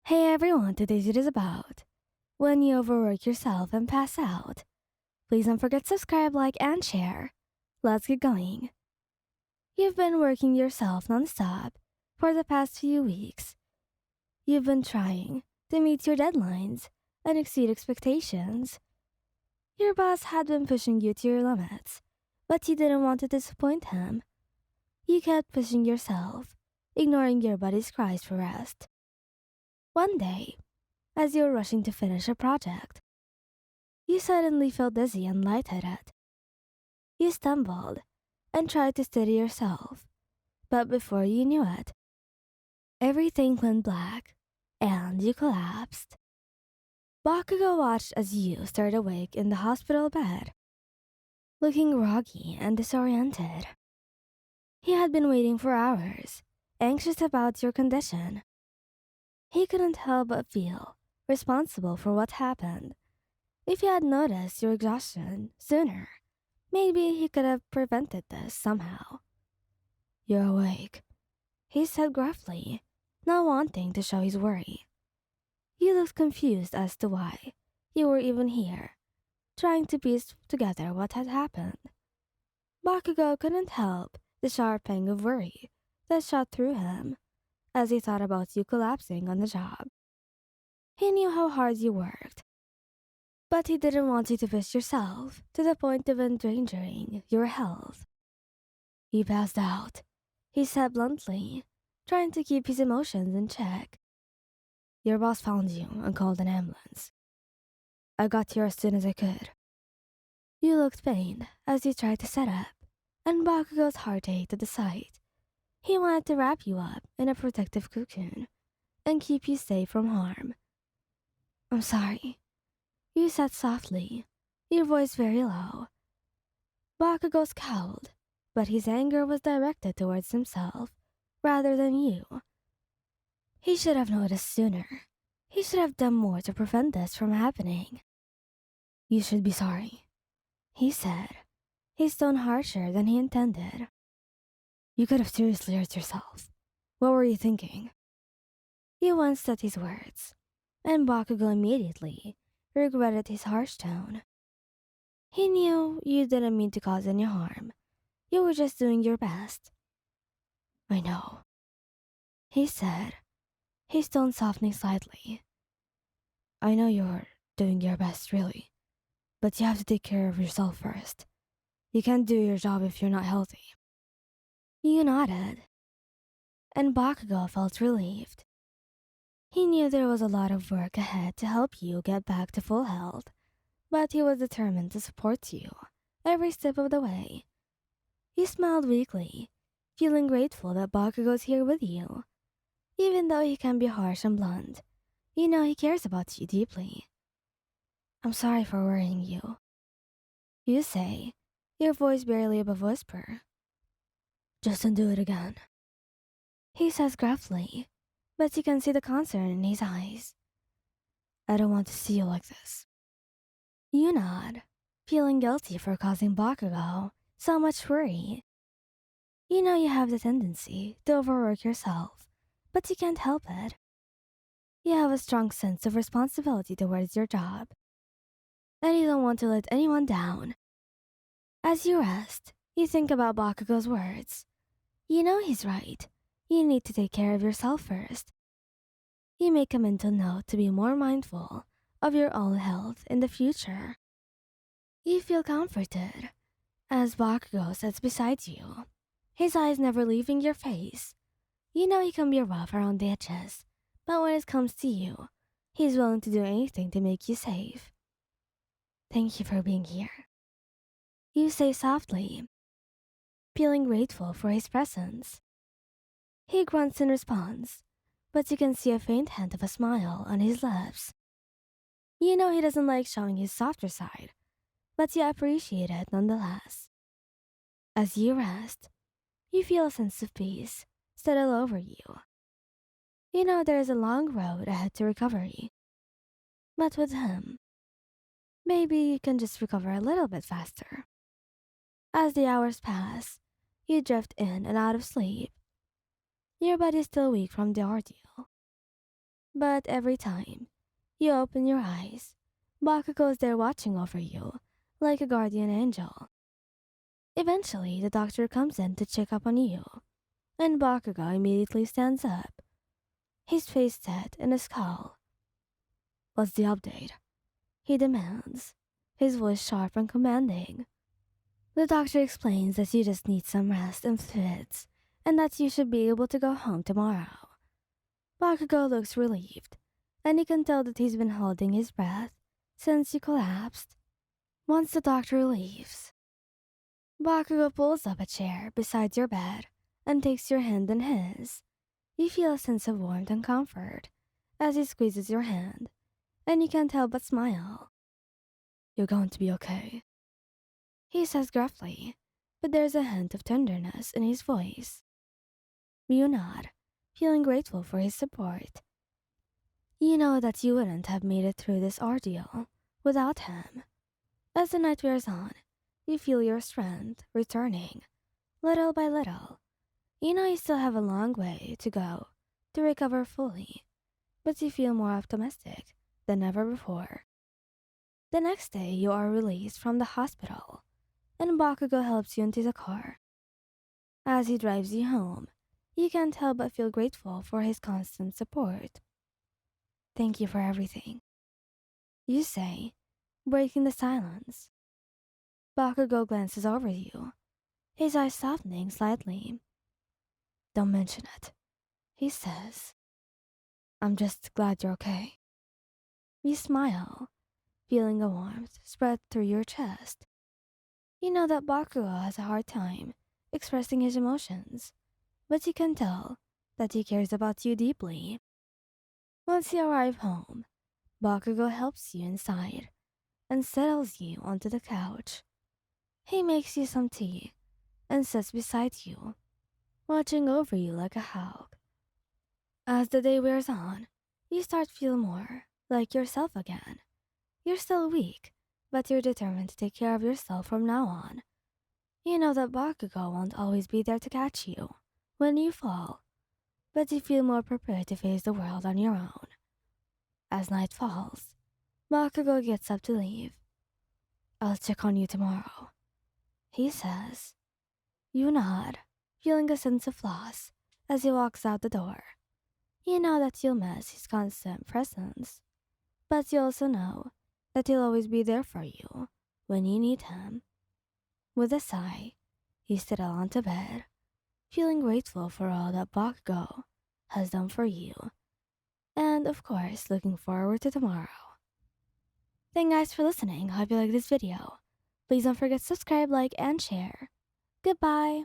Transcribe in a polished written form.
Hey everyone, today's it is about when you overwork yourself and pass out. Please don't forget to subscribe, like, and share. Let's get going. You've been working yourself nonstop for the past few weeks. You've been trying to meet your deadlines and exceed expectations. Your boss had been pushing you to your limits, but you didn't want to disappoint him. You kept pushing yourself, ignoring your body's cries for rest. One day, as you were rushing to finish a project, you suddenly felt dizzy and lightheaded. You stumbled and tried to steady yourself, but before you knew it, everything went black and you collapsed. Bakugou watched as you started awake in the hospital bed, looking groggy and disoriented. He had been waiting for hours, anxious about your condition. He couldn't help but feel responsible for what happened. If he had noticed your exhaustion sooner, maybe he could have prevented this somehow. "You're awake," he said gruffly, not wanting to show his worry. You looked confused as to why you were even here, trying to piece together what had happened. Bakugou couldn't help the sharp pang of worry that shot through him as he thought about you collapsing on the job. He knew how hard you worked, but he didn't want you to push yourself to the point of endangering your health. "You passed out," he said bluntly, trying to keep his emotions in check. "Your boss found you and called an ambulance. I got here as soon as I could." You looked pained as you tried to sit up, and Bakugou's heart ached at the sight. He wanted to wrap you up in a protective cocoon and keep you safe from harm. "I'm sorry," you said softly, your voice very low. Bakugou scowled, but his anger was directed towards himself rather than you. He should have noticed sooner. He should have done more to prevent this from happening. "You should be sorry," he said, his tone harsher than he intended. "You could have seriously hurt yourself. What were you thinking?" You winced at his words, and Bakugou immediately regretted his harsh tone. He knew you didn't mean to cause any harm. You were just doing your best. "I know," he said, his tone softening slightly. "I know you're doing your best, really. But you have to take care of yourself first. You can't do your job if you're not healthy." You nodded, and Bakugou felt relieved. He knew there was a lot of work ahead to help you get back to full health, but he was determined to support you every step of the way. He smiled weakly, feeling grateful that Bakugou's here with you. Even though he can be harsh and blunt, you know he cares about you deeply. "I'm sorry for worrying you," you say, your voice barely above whisper. "Just don't do it again," he says gruffly, but you can see the concern in his eyes. "I don't want to see you like this." You nod, feeling guilty for causing Bakugou so much worry. You know you have the tendency to overwork yourself, but you can't help it. You have a strong sense of responsibility towards your job, and you don't want to let anyone down. As you rest, you think about Bakugou's words. You know he's right. You need to take care of yourself first. You make a mental note to be more mindful of your own health in the future. You feel comforted as Bakugou sits beside you, his eyes never leaving your face. You know he can be rough around the edges, but when it comes to you, he's willing to do anything to make you safe. "Thank you for being here," you say softly, feeling grateful for his presence. He grunts in response, but you can see a faint hint of a smile on his lips. You know he doesn't like showing his softer side, but you appreciate it nonetheless. As you rest, you feel a sense of peace settle over you. You know there is a long road ahead to recovery, but with him, maybe you can just recover a little bit faster. As the hours pass, you drift in and out of sleep. Your body is still weak from the ordeal, But every time you open your eyes, Bakugo is there watching over you like a guardian angel. Eventually, the doctor comes in to check up on you, and Bakugo immediately stands up, his face set in a scowl. "What's the update?" he demands, his voice sharp and commanding. The doctor explains that you just need some rest and fluids, and that you should be able to go home tomorrow. Bakugo looks relieved, and you can tell that he's been holding his breath since you collapsed. Once the doctor leaves, Bakugo pulls up a chair beside your bed and takes your hand in his. You feel a sense of warmth and comfort as he squeezes your hand, and you can't help but smile. "You're going to be okay," he says gruffly, but there's a hint of tenderness in his voice. You nod, feeling grateful for his support. You know that you wouldn't have made it through this ordeal without him. As the night wears on, you feel your strength returning, little by little. You know you still have a long way to go to recover fully, but you feel more optimistic than ever before. The next day, you are released from the hospital, and Bakugo helps you into the car. As he drives you home, you can't help but feel grateful for his constant support. "Thank you for everything," you say, breaking the silence. Bakugo glances over you, his eyes softening slightly. "Don't mention it," he says. "I'm just glad you're okay." You smile, feeling a warmth spread through your chest. You know that Bakugo has a hard time expressing his emotions, but you can tell that he cares about you deeply. Once you arrive home, Bakugo helps you inside and settles you onto the couch. He makes you some tea and sits beside you, watching over you like a hawk. As the day wears on, you start to feel more like yourself again. You're still weak, but you're determined to take care of yourself from now on. You know that Bakugo won't always be there to catch you when you fall, but you feel more prepared to face the world on your own. As night falls, Bakugo gets up to leave. "I'll check on you tomorrow," he says. You nod, feeling a sense of loss as he walks out the door. You know that you'll miss his constant presence, but you also know that he'll always be there for you when you need him. With a sigh, you settle onto bed, feeling grateful for all that Bakugo has done for you, and of course looking forward to tomorrow. Thank you guys for listening. Hope you like this video. Please don't forget to subscribe, like, and share. Goodbye!